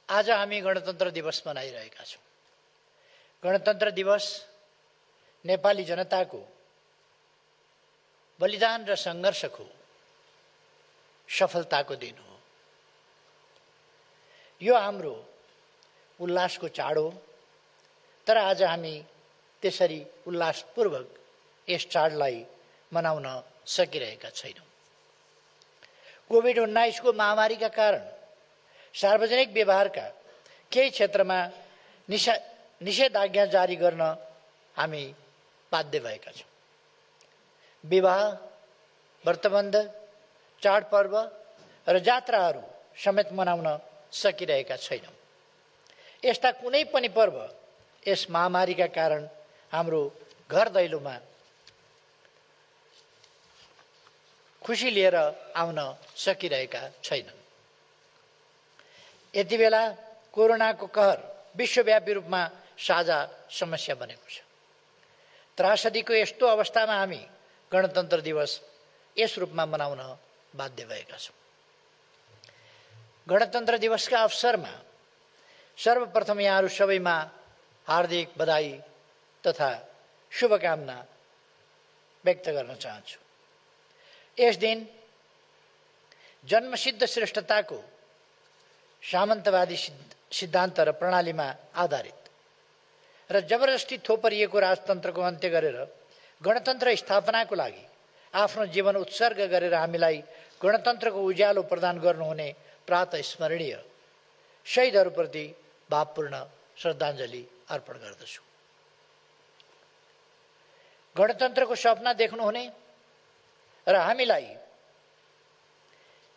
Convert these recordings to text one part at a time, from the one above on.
आज हामी गणतन्त्र दिवस मनाइरहेका छौँ। गणतन्त्र दिवस नेपाली जनताको बलिदान र सङ्घर्षको सफलताको दिन हो। यो हाम्रो उल्लासको चाड हो, तर आज हामी त्यसरी उल्लासपूर्वक यस चाडलाई मनाउन सकिरहेका छैनौँ। कोभिड-19 को महामारीका कारण सार्वजनिक व्यवहारका केही क्षेत्रमा निषेधाज्ञा जारी गर्न हामी बाध्य भएका छौँ। विवाह, व्रतबन्ध, चाडपर्व र जात्राहरू समेत मनाउन सकिरहेका छैनौँ। यस्ता कुनै पनि पर्व यस महामारीका कारण हाम्रो घर दैलोमा खुसी लिएर आउन सकिरहेका छैनन्। यति बेला कोरोनाको कहर विश्वव्यापी रूपमा साझा समस्या बनेको छ। त्रासदीको यस्तो अवस्थामा हामी गणतन्त्र दिवस यस रूपमा मनाउन बाध्य भएका छौँ। गणतन्त्र दिवसका अवसरमा सर्वप्रथम यहाँहरू सबैमा हार्दिक बधाई तथा शुभकामना व्यक्त गर्न चाहन्छु। यस दिन जन्मसिद्ध श्रेष्ठताको सामन्तवादी सिद्धान्त र प्रणालीमा आधारित र जबरजस्ती थोपरिएको राजतन्त्रको अन्त्य गरेर गणतन्त्र स्थापनाको लागि आफ्नो जीवन उत्सर्ग गरेर हामीलाई गणतन्त्रको उज्यालो प्रदान गर्नुहुने प्रातः स्मरणीय शहीदहरूप्रति भावपूर्ण श्रद्धाञ्जली अर्पण गर्दछु। गणतन्त्रको सपना देख्नुहुने र हामीलाई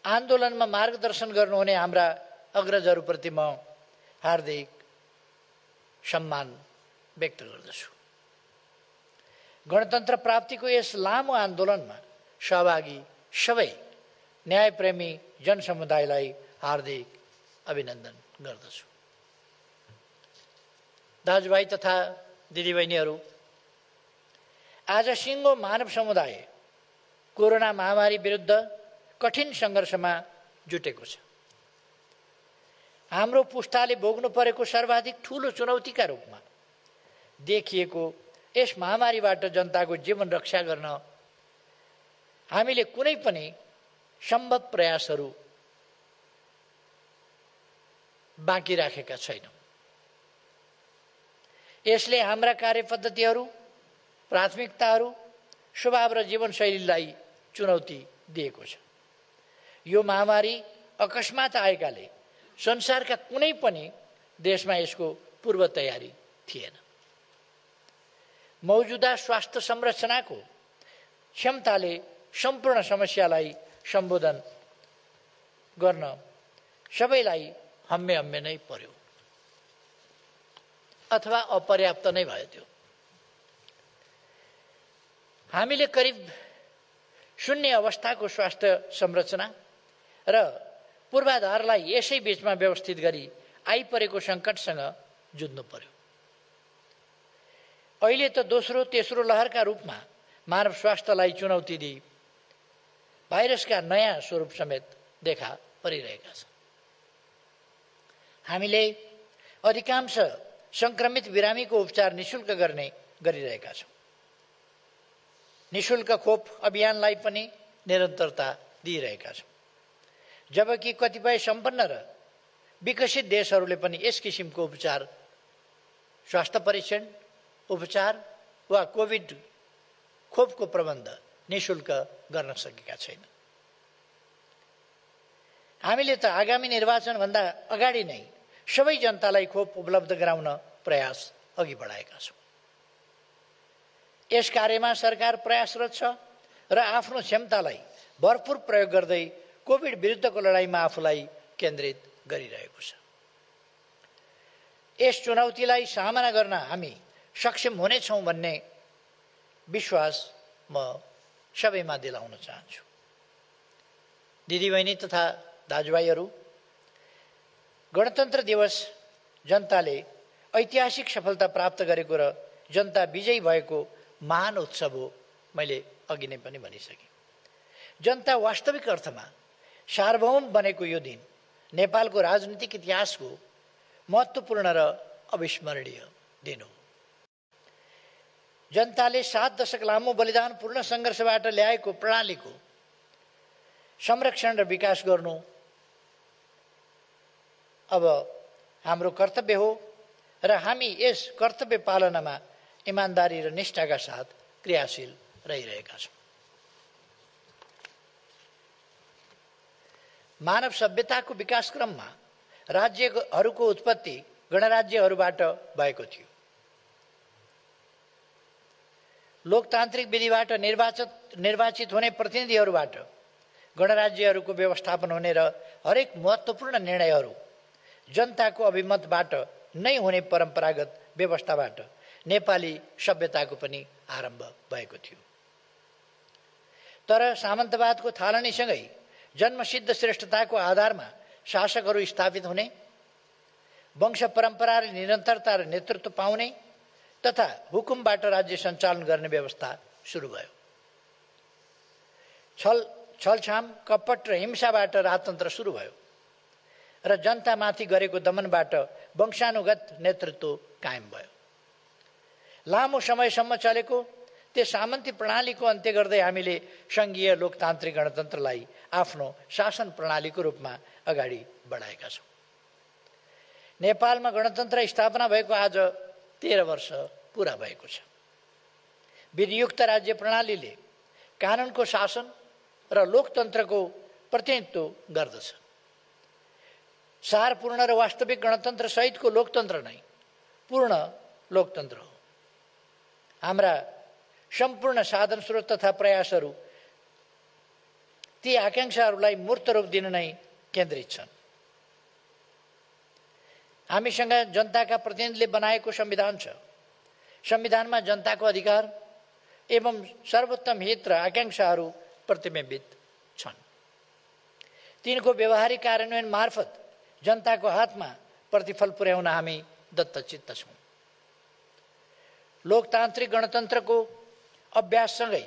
आन्दोलनमा मार्गदर्शन गर्नुहुने हाम्रा अग्रजहरूप्रति म हार्दिक सम्मान व्यक्त गर्दछु। गणतन्त्र प्राप्तिको यस लामो आन्दोलनमा सहभागी सबै न्यायप्रेमी जनसमुदायलाई हार्दिक अभिनन्दन गर्दछु। दाजुभाइ तथा दिदीबहिनीहरू, आज सिङ्गो मानव समुदाय कोरोना महामारी विरुद्ध कठिन सङ्घर्षमा जुटेको छ। हाम्रो पुस्ताले भोग्नु परेको सर्वाधिक ठुलो चुनौतीका रूपमा देखिएको यस महामारीबाट जनताको जीवन रक्षा गर्न हामीले कुनै पनि सम्भव प्रयासहरू बाँकी राखेका छैनौँ। यसले हाम्रा कार्यपद्धतिहरू, प्राथमिकताहरू, स्वभाव र जीवनशैलीलाई चुनौती दिएको छ। यो महामारी अकस्मात आएकाले संसारका कुनै पनि देशमा यसको पूर्व तयारी थिएन। मौजुदा स्वास्थ्य संरचनाको क्षमताले सम्पूर्ण समस्यालाई सम्बोधन गर्न सबैलाई हम्मे नै पर्यो अथवा अपर्याप्त नै भयो। त्यो हामीले करिब शून्य अवस्थाको स्वास्थ्य संरचना र पूर्वाधारलाई यसै बीचमा व्यवस्थित गरी आइपरेको सङ्कटसँग जुझ्नु पर्यो। अहिले त दोस्रो तेस्रो लहरका रूपमा मानव स्वास्थ्यलाई चुनौती दिई भाइरसका नयाँ स्वरूप समेत देखा परिरहेका छन्। हामीले अधिकांश सङ्क्रमित बिरामीको उपचार निःशुल्क गरिरहेका छौँ। निःशुल्क खोप अभियानलाई पनि निरन्तरता दिइरहेका छौँ, जबकि कतिपय सम्पन्न र विकसित देशहरूले पनि यस किसिमको उपचार, स्वास्थ्य परीक्षण, उपचार वा कोभिड खोपको प्रबन्ध निःशुल्क गर्न सकेका छैन। हामीले त आगामी निर्वाचनभन्दा अगाडि नै सबै जनतालाई खोप उपलब्ध गराउन प्रयास अघि बढाएका छौँ। यस कार्यमा सरकार प्रयासरत छ र आफ्नो क्षमतालाई भरपूर प्रयोग गर्दै कोभिड विरुद्धको लडाइँमा आफूलाई केन्द्रित गरिरहेको छ। यस चुनौतीलाई सामना गर्न हामी सक्षम हुनेछौँ भन्ने विश्वास म सबैमा दिलाउन चाहन्छु। दिदीबहिनी तथा दाजुभाइहरू, गणतन्त्र दिवस जनताले ऐतिहासिक सफलता प्राप्त गरेको र जनता विजयी भएको महान उत्सव हो। मैले अघि नै पनि भनिसकेँ। जनता वास्तविक अर्थमा सार्वभौम बनेको यो दिन नेपालको राजनीतिक इतिहासको महत्त्वपूर्ण र अविस्मरणीय दिन हो। जनताले 7 दशक लामो बलिदानपूर्ण सङ्घर्षबाट ल्याएको प्रणालीको संरक्षण र विकास गर्नु अब हाम्रो कर्तव्य हो र हामी यस कर्तव्य पालनामा इमानदारी र निष्ठाका साथ क्रियाशील रहिरहेका छौँ। मानव सभ्यताको विकास क्रममा राज्यहरूको उत्पत्ति गणराज्यहरूबाट भएको थियो। लोकतान्त्रिक विधिबाट निर्वाचित हुने प्रतिनिधिहरूबाट गणराज्यहरूको व्यवस्थापन हुने र हरेक महत्त्वपूर्ण निर्णयहरू जनताको अभिमतबाट नै हुने परम्परागत व्यवस्थाबाट नेपाली सभ्यताको पनि आरम्भ भएको थियो। तर सामन्तवादको थालनीसँगै जन्मसिद्ध श्रेष्ठताको आधारमा शासकहरू स्थापित हुने, वंश परम्पराले निरन्तरता र नेतृत्व पाउने तथा हुकुमबाट राज्य सञ्चालन गर्ने व्यवस्था सुरु भयो। छलछाम, कपट र हिंसाबाट राजतन्त्र सुरु भयो र जनतामाथि गरेको दमनबाट वंशानुगत नेतृत्व कायम भयो। लामो समयसम्म चलेको त्यस सामन्ती प्रणालीको अन्त्य गर्दै हामीले सङ्घीय लोकतान्त्रिक गणतन्त्रलाई आफ्नो शासन प्रणालीको रूपमा अगाडि बढाएका छौँ। नेपालमा गणतन्त्र स्थापना भएको आज 13 वर्ष पुरा भएको छ। विधियुक्त राज्य प्रणालीले कानुनको शासन र लोकतन्त्रको प्रतिनिधित्व गर्दछ। सारपूर्ण र वास्तविक गणतन्त्र सहितको लोकतन्त्र नै पूर्ण लोकतन्त्र हो। हाम्रा सम्पूर्ण साधन स्रोत तथा प्रयासहरू ती आकाङ्क्षाहरूलाई मूर्त रूप दिन नै केन्द्रित छन्। हामीसँग जनताका प्रतिनिधिले बनाएको संविधान छ। संविधानमा जनताको अधिकार एवं सर्वोत्तम हित र आकाङ्क्षाहरू प्रतिबिम्बित छन्। तिनको व्यवहारिक कार्यान्वयन मार्फत जनताको हातमा प्रतिफल पुर्याउन हामी दत्तचित्त छौँ। लोकतान्त्रिक गणतन्त्रको अभ्याससँगै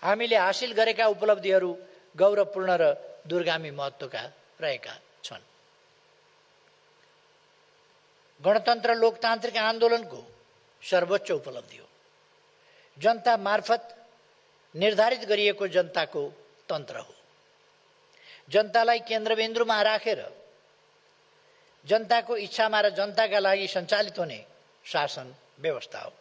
हामीले हासिल गरेका उपलब्धिहरू गौरवपूर्ण र दूरगामी महत्त्वका रहेका छन्। गणतन्त्र लोकतान्त्रिक आन्दोलनको सर्वोच्च उपलब्धि हो। जनता मार्फत निर्धारित गरिएको जनताको तन्त्र हो। जनतालाई केन्द्रबिन्दुमा राखेर जनताको इच्छामा र जनताका लागि सञ्चालित हुने शासन व्यवस्था हो।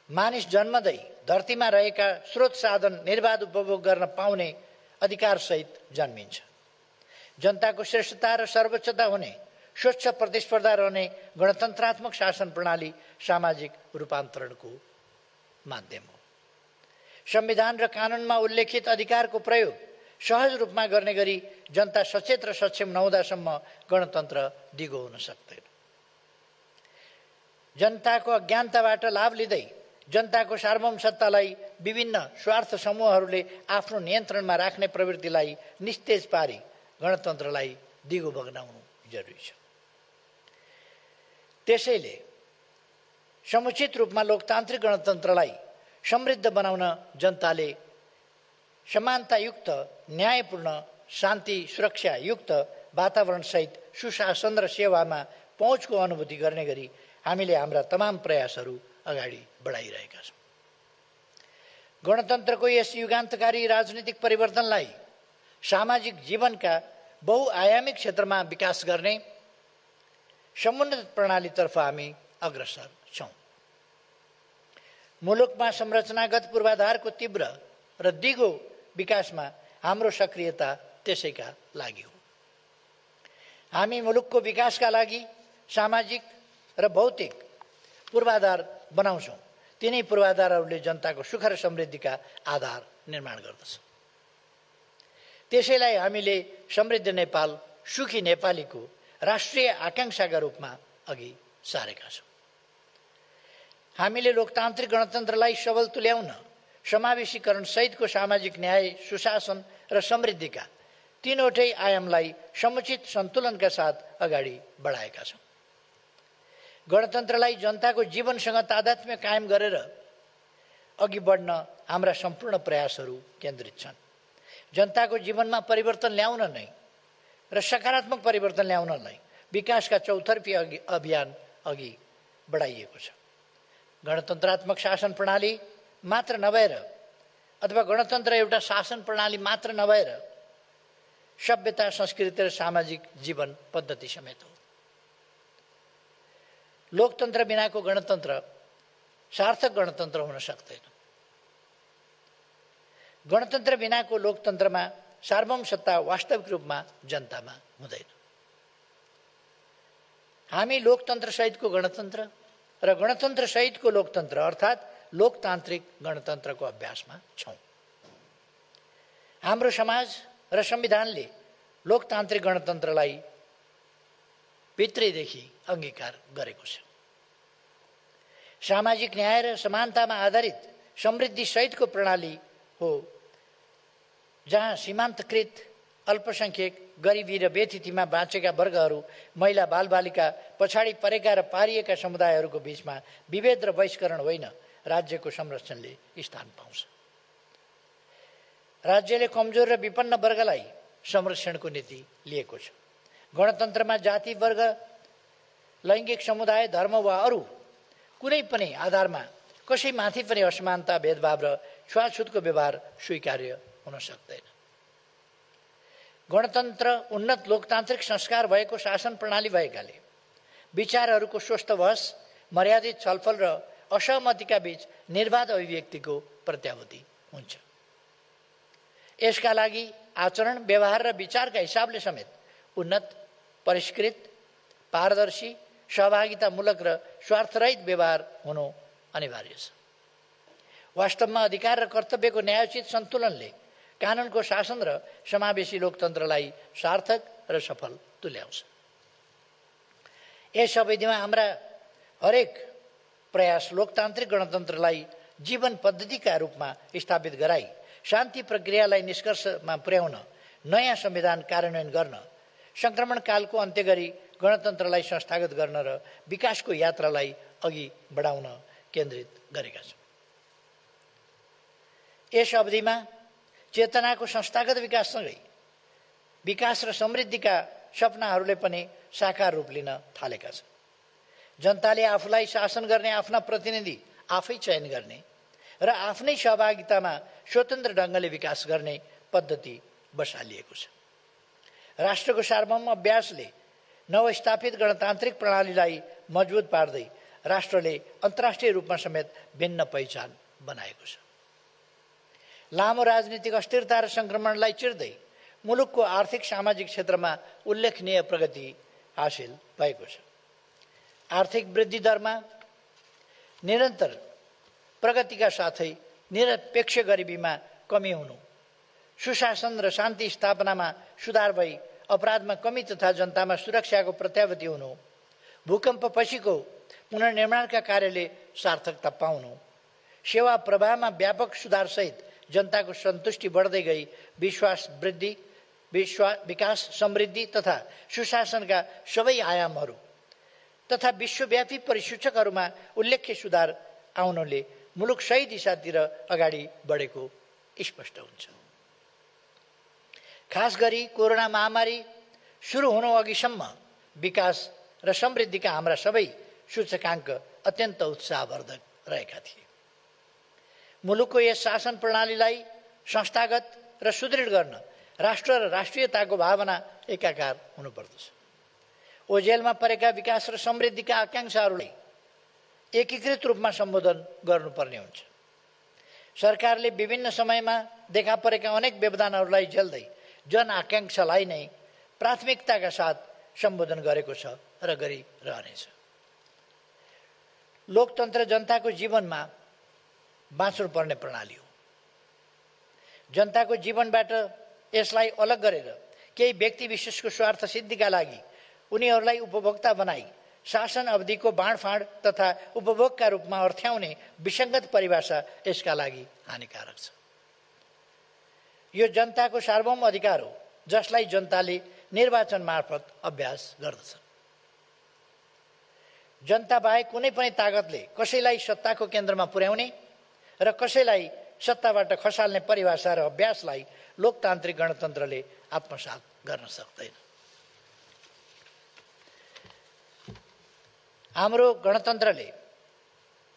मानिस जन्मदै धरतीमा रहेका स्रोत साधन निर्बाध उपभोग गर्न पाउने अधिकारसहित जन्मिन्छ। जनताको श्रेष्ठता र सर्वोच्चता हुने, स्वच्छ प्रतिस्पर्धा रहने गणतन्त्रात्मक शासन प्रणाली सामाजिक रूपान्तरणको माध्यम हो। संविधान र कानुनमा उल्लेखित अधिकारको प्रयोग सहज रूपमा गर्ने गरी जनता सचेत र सक्षम नहुँदासम्म गणतन्त्र दिगो हुन सक्दैन। जनताको अज्ञानताबाट लाभ लिँदै जनताको सार्वभौम सत्तालाई विभिन्न स्वार्थ समूहहरूले आफ्नो नियन्त्रणमा राख्ने प्रवृत्तिलाई निस्तेज पारी गणतन्त्रलाई दिगो बगनाउनु जरुरी छ। त्यसैले समुचित रूपमा लोकतान्त्रिक गणतन्त्रलाई समृद्ध बनाउन जनताले समानतायुक्त, न्यायपूर्ण, शान्ति सुरक्षायुक्त वातावरणसहित सुशासन र सेवामा पहुँचको अनुभूति गर्ने गरी हामीले हाम्रा तमाम प्रयासहरू अगाडि बढाइरहेका छौँ। गणतन्त्रको यस युगान्तकारी राजनीतिक परिवर्तनलाई सामाजिक जीवनका बहुआयामिक क्षेत्रमा विकास गर्ने समुन्नत प्रणालीतर्फ हामी अग्रसर छौँ। मुलुकमा संरचनागत पूर्वाधारको तीव्र र दिगो विकासमा हाम्रो सक्रियता त्यसैका लागि हो। हामी मुलुकको विकासका लागि सामाजिक र भौतिक पूर्वाधार बनाउँछौँ। तिनै पूर्वाधारहरूले जनताको सुख र समृद्धिका आधार निर्माण गर्दछ। त्यसैलाई हामीले समृद्ध नेपाल, सुखी नेपालीको राष्ट्रिय आकाङ्क्षाका रूपमा अघि सारेका छौँ। हामीले लोकतान्त्रिक गणतन्त्रलाई सबल तुल्याउन समावेशीकरण सहितको सामाजिक न्याय, सुशासन र समृद्धिका तीनवटै आयामलाई समुचित सन्तुलनका साथ अगाडि बढाएका छौँ। गणतन्त्रलाई जनताको जीवनसँग तादात्म्य कायम गरेर अघि बढ्न हाम्रा सम्पूर्ण प्रयासहरू केन्द्रित छन्। जनताको जीवनमा परिवर्तन ल्याउन नै र सकारात्मक परिवर्तन ल्याउन नै विकासका चौतर्फी अभियान अघि बढाइएको छ। गणतन्त्रात्मक शासन प्रणाली मात्र नभएर अथवा गणतन्त्र एउटा शासन प्रणाली मात्र नभएर सभ्यता, संस्कृति र सामाजिक जीवन पद्धति समेत हो। लोकतन्त्र बिनाको गणतन्त्र सार्थक गणतन्त्र हुन सक्दैन। गणतन्त्र बिनाको लोकतन्त्रमा सार्वभौम सत्ता वास्तविक रूपमा जनतामा हुँदैन। हामी लोकतन्त्र सहितको गणतन्त्र र गणतन्त्र सहितको लोकतन्त्र अर्थात् लोकतान्त्रिक गणतन्त्रको अभ्यासमा छौँ। हाम्रो समाज र संविधानले लोकतान्त्रिक गणतन्त्रलाई भित्रैदेखि अंगीकार गरेको छ। सामाजिक न्याय र समानतामा आधारित समृद्धि सहितको प्रणाली हो, जहाँ सीमान्तकृत अल्पसंख्यक, गरिबी र बेथितिमा बाँचेका वर्गहरू, महिला, बालबालिका, पछाडि परेका र पारिएका समुदायहरूको बीचमा विभेद र बहिष्करण होइन, राज्यको संरक्षणले स्थान पाउँछ। राज्यले कमजोर र विपन्न वर्गलाई संरक्षणको नीति लिएको छ। गणतन्त्रमा जाति, वर्ग, लैङ्गिक समुदाय, धर्म वा अरू कुनै पनि आधारमा कसैमाथि पनि असमानता, भेदभाव र छुवाछुतको व्यवहार स्वीकार्य हुन सक्दैन। गणतन्त्र उन्नत लोकतान्त्रिक संस्कार भएको शासन प्रणाली भएकाले विचारहरूको स्वस्थ बहस, मर्यादित छलफल र असहमतिका बीच निर्वाध अभिव्यक्तिको प्रत्याभूति हुन्छ। यसका लागि आचरण, व्यवहार र विचारका हिसाबले समेत उन्नत, परिष्कृत, पारदर्शी, सहभागितामूलक र स्वार्थरहित व्यवहार हुनु अनिवार्य छ। वास्तवमा अधिकार र कर्तव्यको न्यायोचित सन्तुलनले कानुनको शासन र समावेशी लोकतन्त्रलाई सार्थक र सफल तुल्याउँछ। यस अवधिमा हाम्रा हरेक प्रयास लोकतान्त्रिक गणतन्त्रलाई जीवन पद्धतिका रूपमा स्थापित गराई शान्ति प्रक्रियालाई निष्कर्षमा पुर्याउन, नयाँ संविधान कार्यान्वयन गर्न, सङ्क्रमणकालको अन्त्य गरी गणतन्त्रलाई संस्थागत गर्न र विकासको यात्रालाई अघि बढाउन केन्द्रित गरेका छौँ। यस अवधिमा चेतनाको संस्थागत विकाससँगै विकास र समृद्धिका सपनाहरूले पनि साकार रूप लिन थालेका छन्। जनताले आफूलाई शासन गर्ने आफ्ना प्रतिनिधि आफै चयन गर्ने र आफ्नै सहभागितामा स्वतन्त्र ढङ्गले विकास गर्ने पद्धति बसालिएको छ। राष्ट्रको सार्वभौम अभ्यासले नवस्थापित गणतान्त्रिक प्रणालीलाई मजबुत पार्दै राष्ट्रले अन्तर्राष्ट्रिय रूपमा समेत भिन्न पहिचान बनाएको छ। लामो राजनीतिक अस्थिरता र सङ्क्रमणलाई चिर्दै मुलुकको आर्थिक सामाजिक क्षेत्रमा उल्लेखनीय प्रगति हासिल भएको छ। आर्थिक वृद्धि दरमा निरन्तर प्रगतिका साथै निरपेक्ष गरिबीमा कमी हुनु, सुशासन र शान्ति स्थापनामा सुधार भई अपराधमा कमी तथा जनतामा सुरक्षाको प्रत्याभूति हुनु, भूकम्प पछिको पुनर्निर्माणका कार्यले सार्थकता पाउनु, सेवा प्रवाहमा व्यापक सुधारसहित जनताको सन्तुष्टि बढ्दै गई विश्वास वृद्धि, विकास, समृद्धि तथा सुशासनका सबै आयामहरू तथा विश्वव्यापी परिसूचकहरूमा उल्लेख्य सुधार आउनुले मुलुक सही दिशातिर अगाडि बढेको स्पष्ट हुन्छ। खास गरी कोरोना महामारी सुरु हुनु अघिसम्म विकास र समृद्धिका हाम्रा सबै सूचकाङ्क अत्यन्त उत्साहवर्धक रहेका थिए। मुलुकको यस शासन प्रणालीलाई संस्थागत र सुदृढ गर्न राष्ट्र र राष्ट्रियताको भावना एकाकार हुनुपर्दछ। ओझेलमा परेका विकास र समृद्धिका आकाङ्क्षाहरूलाई एकीकृत रूपमा सम्बोधन गर्नुपर्ने हुन्छ। सरकारले विभिन्न समयमा देखा परेका अनेक व्यवधानहरूलाई झेल्दै जन आकाङ्क्षालाई नै प्राथमिकताका साथ सम्बोधन गरेको छ र गरिरहनेछ। लोकतन्त्र जनताको जीवनमा बाँच्नुपर्ने प्रणाली हो। जनताको जीवनबाट यसलाई अलग गरेर केही व्यक्ति विशेषको स्वार्थ सिद्धिका लागि उनीहरूलाई उपभोक्ता बनाई शासन अवधिको बाँडफाँड तथा उपभोगका रूपमा अर्थ्याउने विसङ्गत परिभाषा यसका लागि हानिकारक छ। यो जनताको सार्वभौम अधिकार हो, जसलाई जनताले निर्वाचन मार्फत अभ्यास गर्दछ। जनता बाहेक कुनै पनि ताकतले कसैलाई सत्ताको केन्द्रमा पुर्याउने र कसैलाई सत्ताबाट खसाल्ने परिभाषा र अभ्यासलाई लोकतान्त्रिक गणतन्त्रले आत्मसात गर्न सक्दैन। हाम्रो गणतन्त्रले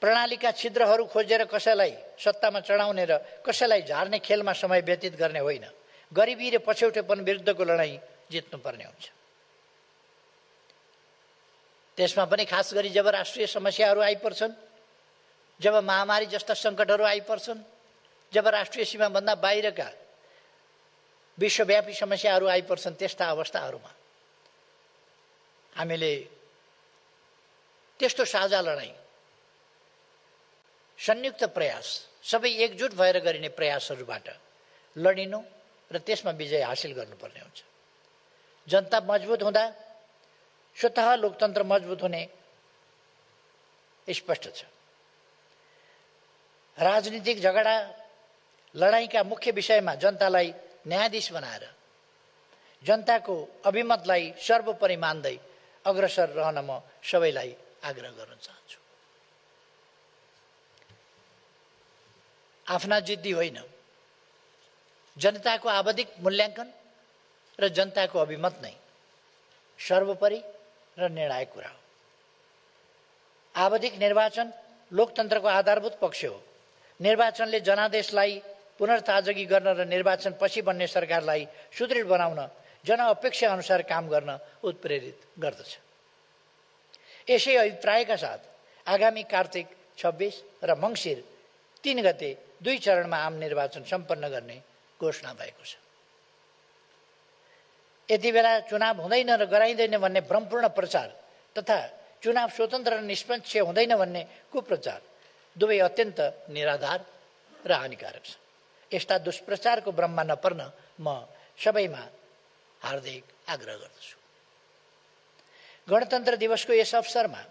प्रणालीका छिद्रहरू खोजेर कसैलाई सत्तामा चढाउने र कसैलाई झार्ने खेलमा समय व्यतीत गर्ने होइन, गरिबी र पछौटेपन विरुद्धको लडाईँ जित्नुपर्ने हुन्छ। त्यसमा पनि खास गरी जब राष्ट्रिय समस्याहरू आइपर्छन्, जब महामारी जस्ता सङ्कटहरू आइपर्छन्, जब राष्ट्रिय सीमाभन्दा बाहिरका विश्वव्यापी समस्याहरू आइपर्छन्, त्यस्ता अवस्थाहरूमा हामीले त्यस्तो साझा लडाईँ, संयुक्त प्रयास, सबै एकजुट भएर गरिने प्रयासहरूबाट लडिनु र त्यसमा विजय हासिल गर्नुपर्ने हुन्छ। जनता मजबुत हुँदा स्वतः लोकतन्त्र मजबुत हुने स्पष्ट छ। राजनीतिक झगडा लडाईँका मुख्य विषयमा जनतालाई न्यायाधीश बनाएर जनताको अभिमतलाई सर्वोपरि मान्दै अग्रसर रहन म सबैलाई आग्रह गर्न चाहन्छु। आफ्ना जिद्दी होइन, जनताको आवधिक मूल्याङ्कन र जनताको अभिमत नै सर्वोपरि र निर्णायक कुरा हो। आवधिक निर्वाचन लोकतन्त्रको आधारभूत पक्ष हो। निर्वाचनले जनादेशलाई पुनर्ताजगी गर्न र निर्वाचन पछि बन्ने सरकारलाई सुदृढ बनाउन, जनअपेक्षा अनुसार काम गर्न उत्प्रेरित गर्दछ। यसै अभिप्रायका साथ आगामी कार्तिक 26 र मङ्सिर 3 गते 2 चरणमा आम निर्वाचन सम्पन्न गर्ने घोषणा भएको छ। यति बेला चुनाव हुँदैन र गराइँदैन भन्ने भ्रमपूर्ण प्रचार तथा चुनाव स्वतन्त्र र निष्पक्ष हुँदैन भन्ने कुप्रचार दुवै अत्यन्त निराधार र हानिकारक छ। यस्ता दुष्प्रचारको भ्रममा नपर्न म सबैमा हार्दिक आग्रह गर्दछु। गणतन्त्र दिवसको यस अवसरमा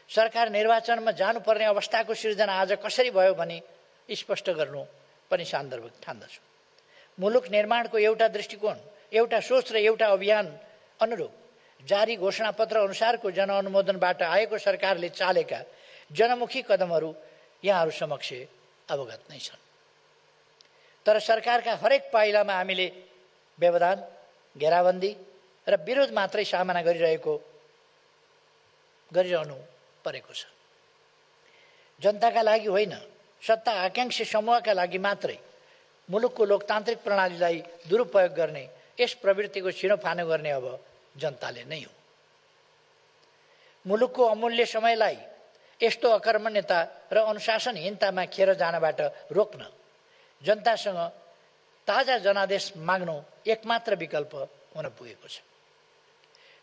सरकार निर्वाचनमा जानुपर्ने अवस्थाको सिर्जना आज कसरी भयो भनी स्पष्ट गर्नु पनि सान्दर्भिक ठान्दछु। मुलुक निर्माणको एउटा दृष्टिकोण, एउटा सोच र एउटा अभियान अनुरूप जारी घोषणापत्र अनुसारको जनअनुमोदनबाट आएको सरकारले चालेका जनमुखी कदमहरू यहाँहरू समक्ष अवगत नै छन्। तर सरकारका हरेक पाइलामा हामीले व्यवधान, घेराबन्दी र विरोध मात्रै सामना गरिरहनु परेको छ। जनताका लागि होइन, सत्ता आकांक्षी समूहका लागि मात्रै मुलुकको लोकतान्त्रिक प्रणालीलाई दुरुपयोग गर्ने यस प्रवृत्तिको छिनोफानो गर्ने अब जनताले नै हो। मुलुकको अमूल्य समयलाई यस्तो अकर्मण्यता र अनुशासनहीनतामा खेर जानबाट रोक्न जनतासँग ताजा जनादेश माग्नु एकमात्र विकल्प हुन पुगेको छ।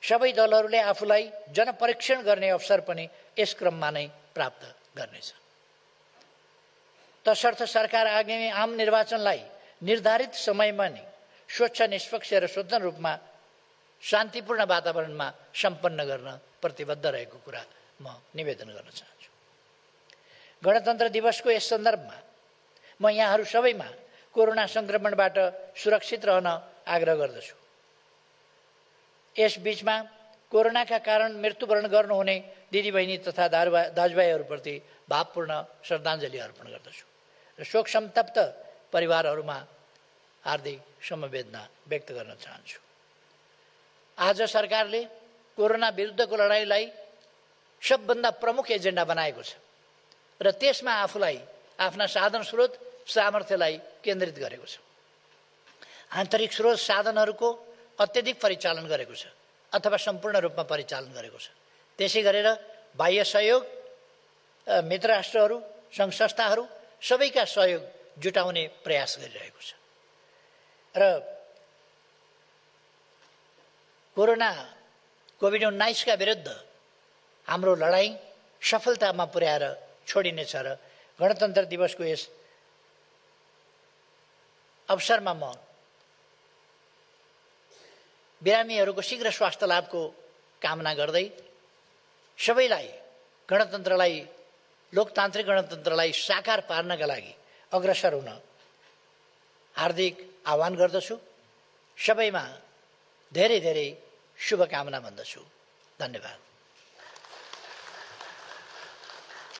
सबै दलहरूले आफूलाई जनपरीक्षण गर्ने अवसर पनि यस क्रममा नै प्राप्त गर्नेछ। तसर्थ सरकार आगामी आम निर्वाचनलाई निर्धारित समयमा नै स्वच्छ, निष्पक्ष र स्वतन्त्र रूपमा शान्तिपूर्ण वातावरणमा सम्पन्न गर्न प्रतिबद्ध रहेको कुरा म निवेदन गर्न चाहन्छु। गणतन्त्र दिवसको यस सन्दर्भमा म यहाँहरू सबैमा कोरोना संक्रमणबाट सुरक्षित रहन आग्रह गर्दछु। यस बीचमा कोरोनाका कारण मृत्युवरण गर्नुहुने दिदीबहिनी तथा दाजुभाइहरूप्रति भावपूर्ण श्रद्धाञ्जली अर्पण गर्दछु र शोक संतप्त परिवारहरूमा हार्दिक समवेदना व्यक्त गर्न चाहन्छु। आज सरकारले कोरोना विरुद्धको लडाईँलाई सबभन्दा प्रमुख एजेन्डा बनाएको छ र त्यसमा आफूलाई, आफ्ना साधन स्रोत, सामर्थ्यलाई केन्द्रित गरेको छ। आन्तरिक स्रोत साधनहरूको अत्यधिक परिचालन गरेको छ अथवा सम्पूर्ण रूपमा परिचालन गरेको छ। त्यसै गरेर बाह्य सहयोग, मित्र राष्ट्रहरू, सङ्घ संस्थाहरू सबैका सहयोग जुटाउने प्रयास गरिरहेको छ र कोभिड-19 का विरुद्ध हाम्रो लडाईँ सफलतामा पुर्याएर छोडिनेछ र गणतन्त्र दिवसको यस अवसरमा म बिरामीहरूको शीघ्र स्वास्थ्य लाभको कामना गर्दै सबैलाई गणतन्त्रलाई, लोकतान्त्रिक गणतन्त्रलाई साकार पार्नका लागि अग्रसर हुन हार्दिक आह्वान गर्दछु। सबैमा धेरै धेरै शुभकामना भन्दछु। धन्यवाद।